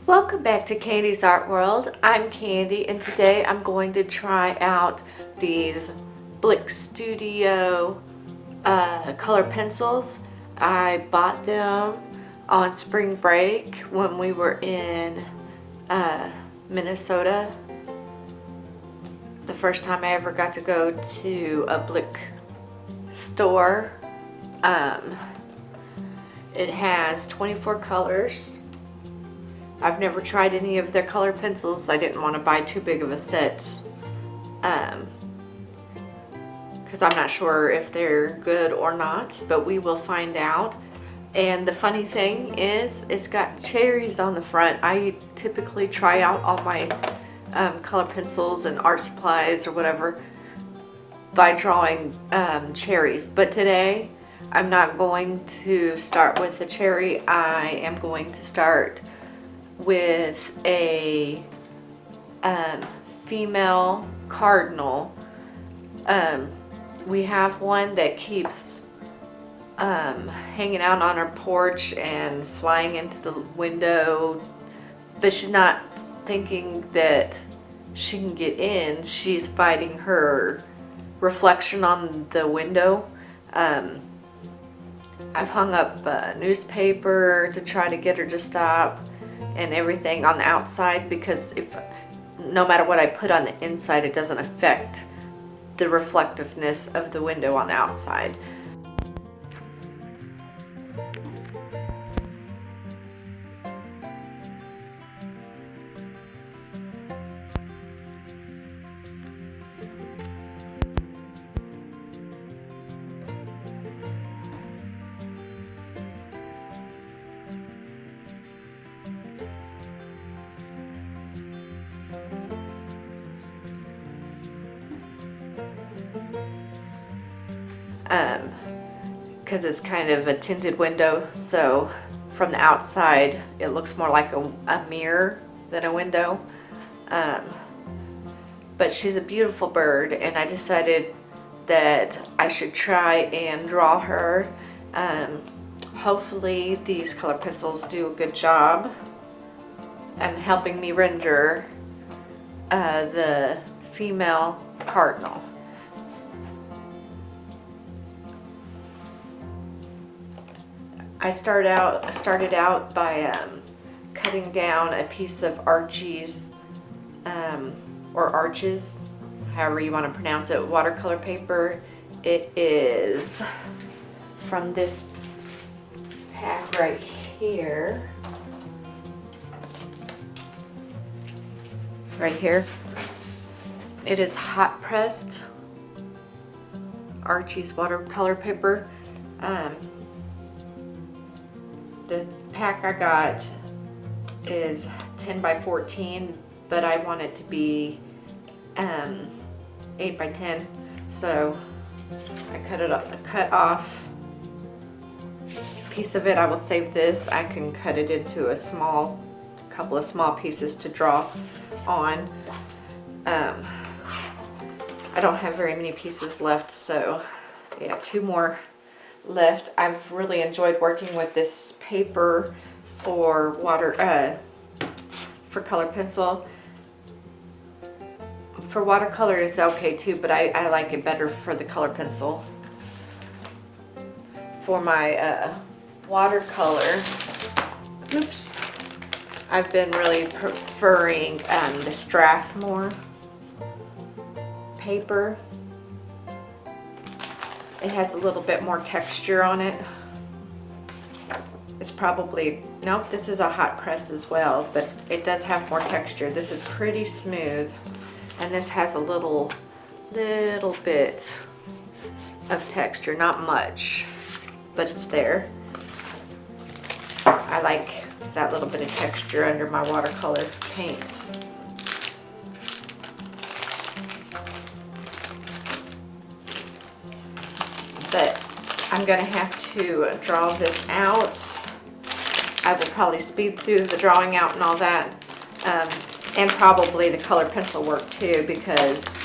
Welcome back to Candy's Art World. I'm Candy, and today I'm going to try out these Blick Studio color pencils. I bought them on spring break when we were in Minnesota. The first time I ever got to go to a Blick store. It has 24 colors. I've never tried any of their color pencils. I didn't want to buy too big of a set because I'm not sure if they're good or not, but we will find out. And the funny thing is, it's got cherries on the front. I typically try out all my color pencils and art supplies or whatever by drawing cherries, but today I'm not going to start with the cherry. I am going to start with a female cardinal. We have one that keeps hanging out on our porch and flying into the window, but she's not thinking that she can get in. She's fighting her reflection on the window. I've hung up a newspaper to try to get her to stop and everything on the outside, because no matter what I put on the inside, it doesn't affect the reflectiveness of the window on the outside. Because it's kind of a tinted window, so from the outside it looks more like a mirror than a window. But she's a beautiful bird, and I decided that I should try and draw her. Hopefully these color pencils do a good job helping me render the female cardinal. I started out by cutting down a piece of Archie's or Arches, however you want to pronounce it, watercolor paper. It is from this pack right here. Right here. It is hot pressed Archie's watercolor paper. The pack I got is 10 by 14, but I want it to be 8 by 10, so I cut off a piece of it. I will save this. I can cut it into a couple of small pieces to draw on. I don't have very many pieces left, so yeah, 2 more left. I've really enjoyed working with this paper for for color pencil. For watercolor is okay too, but I like it better for the color pencil. For my watercolor, I've been really preferring the Strathmore paper. It has a little bit more texture on it. It's probably, nope, this is a hot press as well, but it does have more texture. This is pretty smooth, and this has a little bit of texture, not much, but it's there. I like that little bit of texture under my watercolor paints. But I'm gonna have to draw this out. I will probably speed through the drawing out and all that, and probably the color pencil work too, because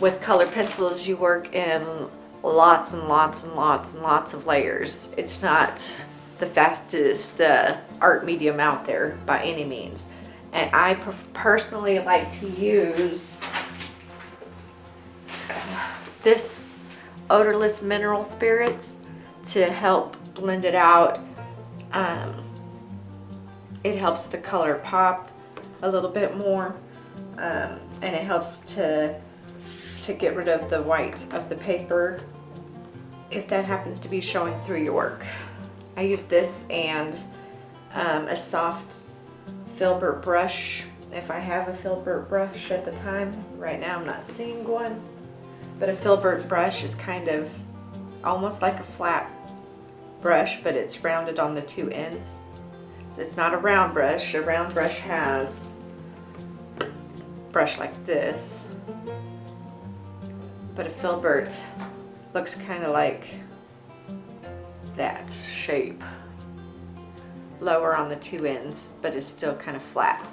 with color pencils you work in lots and lots and lots and lots of layers. It's not the fastest art medium out there by any means. And I personally like to use this odorless mineral spirits to help blend it out. It helps the color pop a little bit more, and it helps to get rid of the white of the paper if that happens to be showing through your work. I use this and a soft filbert brush, if I have a filbert brush at the time. Right now I'm not seeing one, but a filbert brush is kind of almost like a flat brush, but it's rounded on the two ends. So it's not a round brush. A round brush has a brush like this, but a filbert looks kind of like that shape, lower on the two ends, but it's still kind of flat.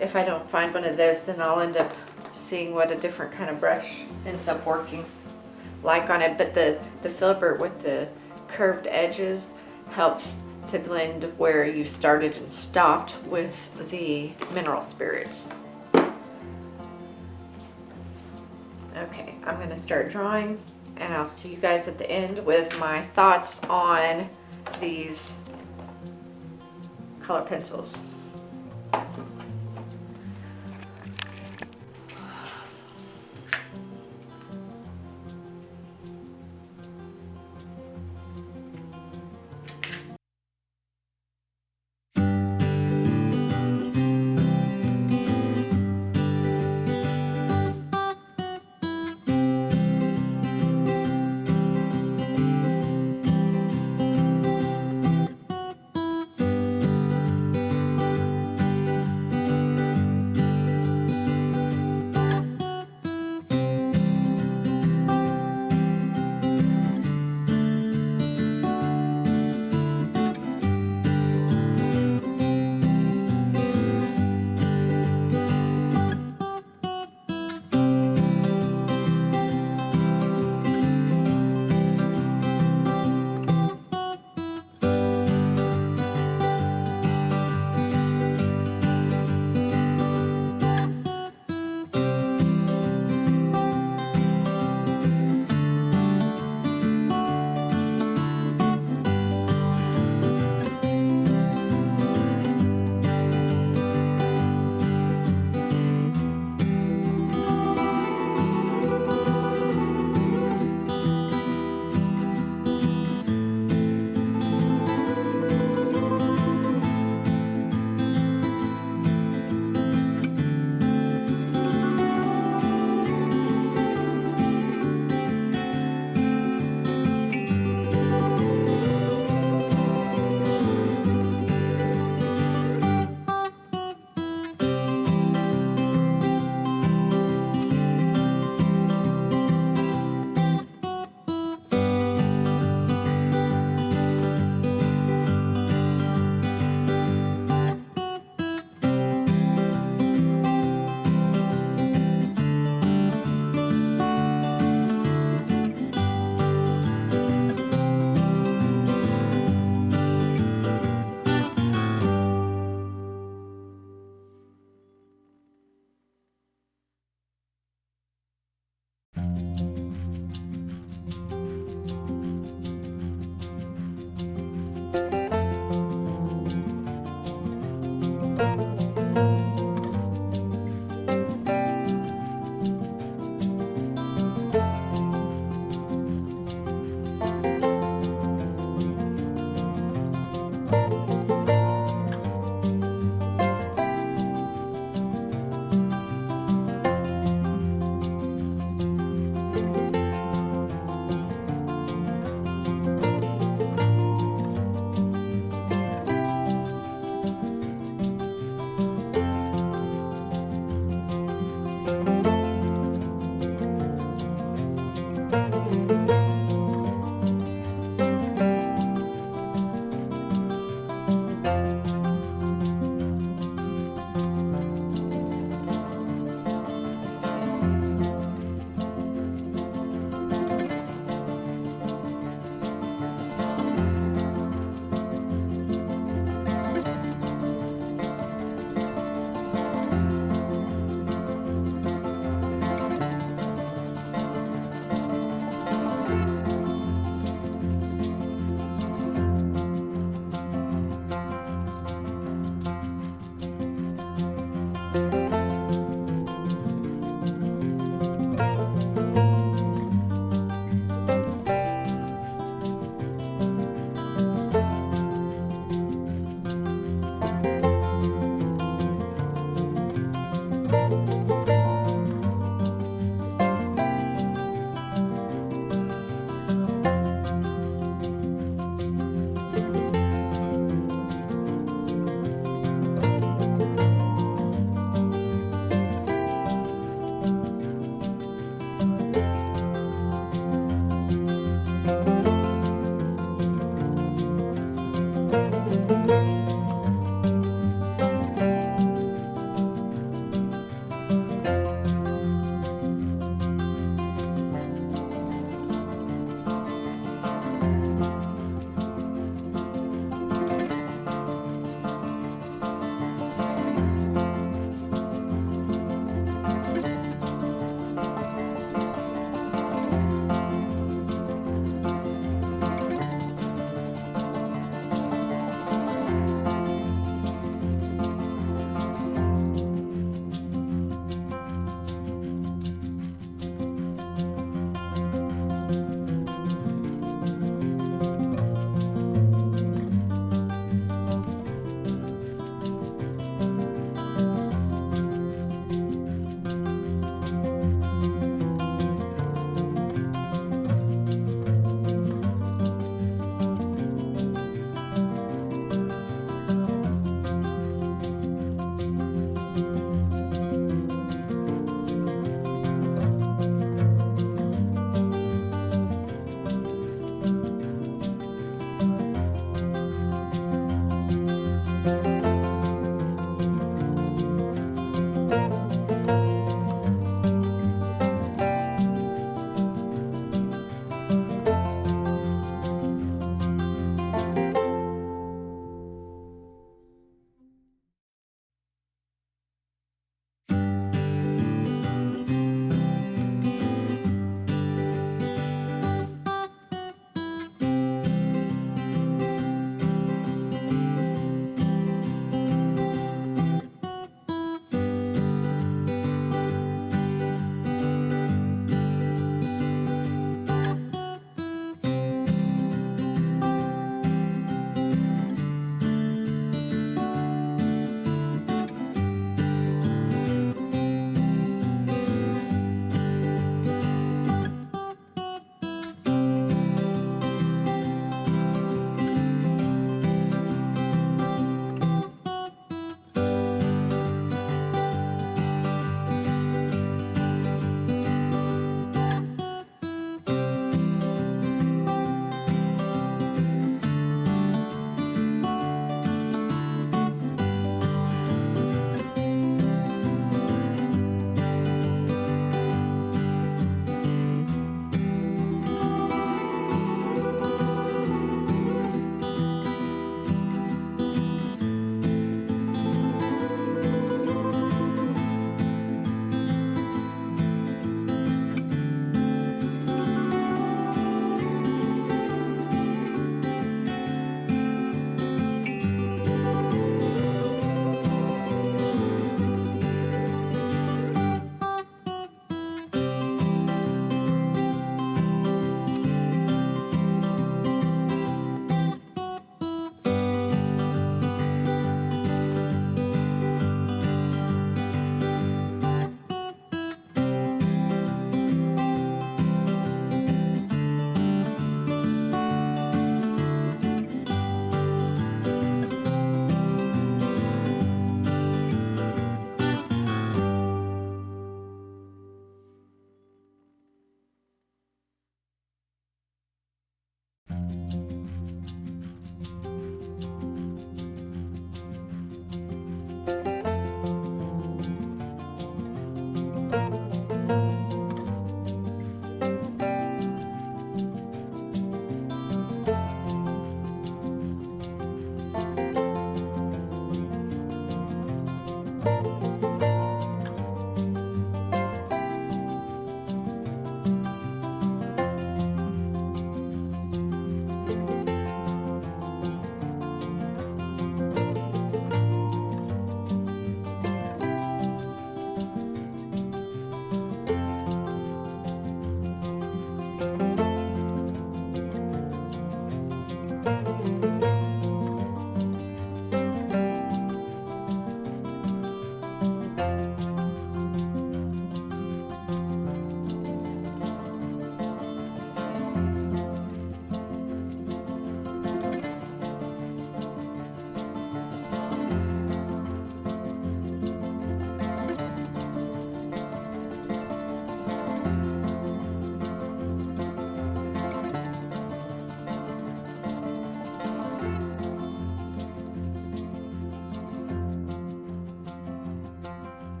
If I don't find one of those, then I'll end up seeing what a different kind of brush ends up working like on it. But the filbert with the curved edges helps to blend where you started and stopped with the mineral spirits. Okay, I'm gonna start drawing, and I'll see you guys at the end with my thoughts on these color pencils.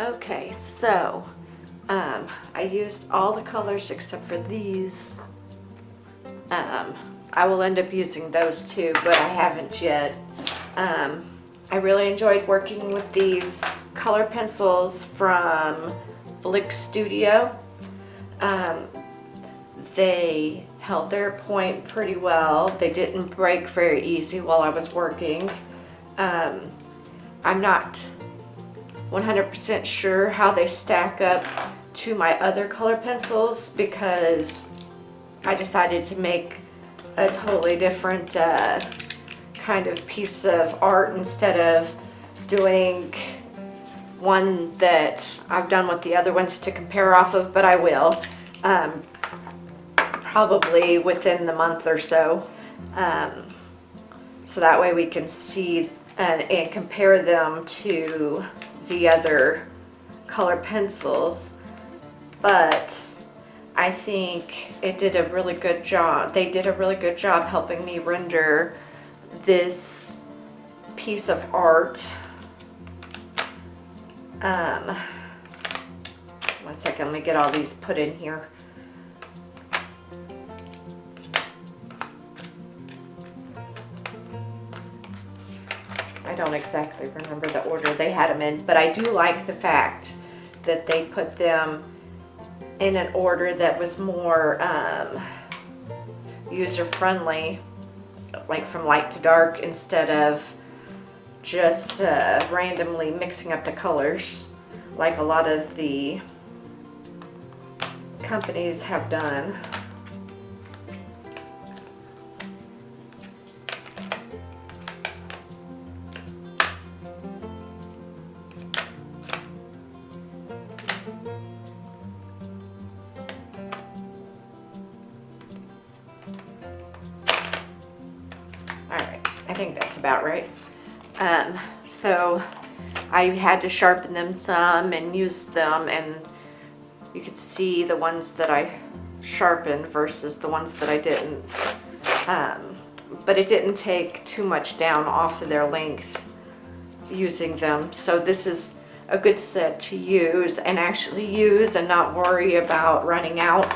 Okay, so I used all the colors except for these. I will end up using those too, but I haven't yet. I really enjoyed working with these color pencils from Blick Studio. They held their point pretty well. They didn't break very easy while I was working. I'm not 100% sure how they stack up to my other color pencils because I decided to make a totally different kind of piece of art instead of doing one that I've done with the other ones to compare off of, but I will probably within the month or so, so that way we can see and compare them to the other color pencils. But I think it did a really good job. They did a really good job helping me render this piece of art. 1 second, let me get all these put in here. I don't exactly remember the order they had them in, but I do like the fact that they put them in an order that was more user-friendly, like from light to dark, instead of just randomly mixing up the colors like a lot of the companies have done. I think that's about right. So I had to sharpen them some and use them, and you could see the ones that I sharpened versus the ones that I didn't. But it didn't take too much down off of their length using them. So this is a good set to use and actually use and not worry about running out.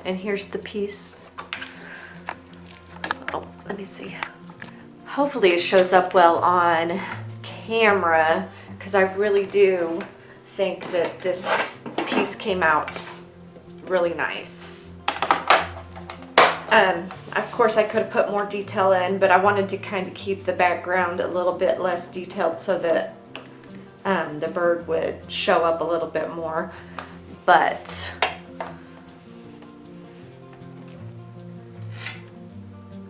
And here's the piece. Oh, let me see. Hopefully it shows up well on camera, because I really do think that this piece came out really nice. Of course I could have put more detail in, but I wanted to kind of keep the background a little bit less detailed so that the bird would show up a little bit more. But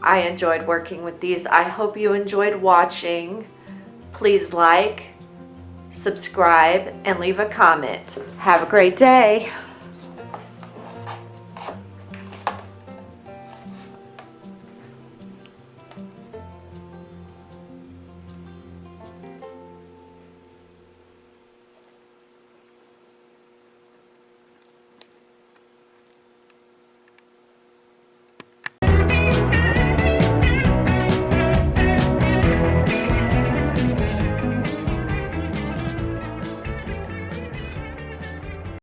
I enjoyed working with these. I hope you enjoyed watching. Please like, subscribe, and leave a comment. Have a great day.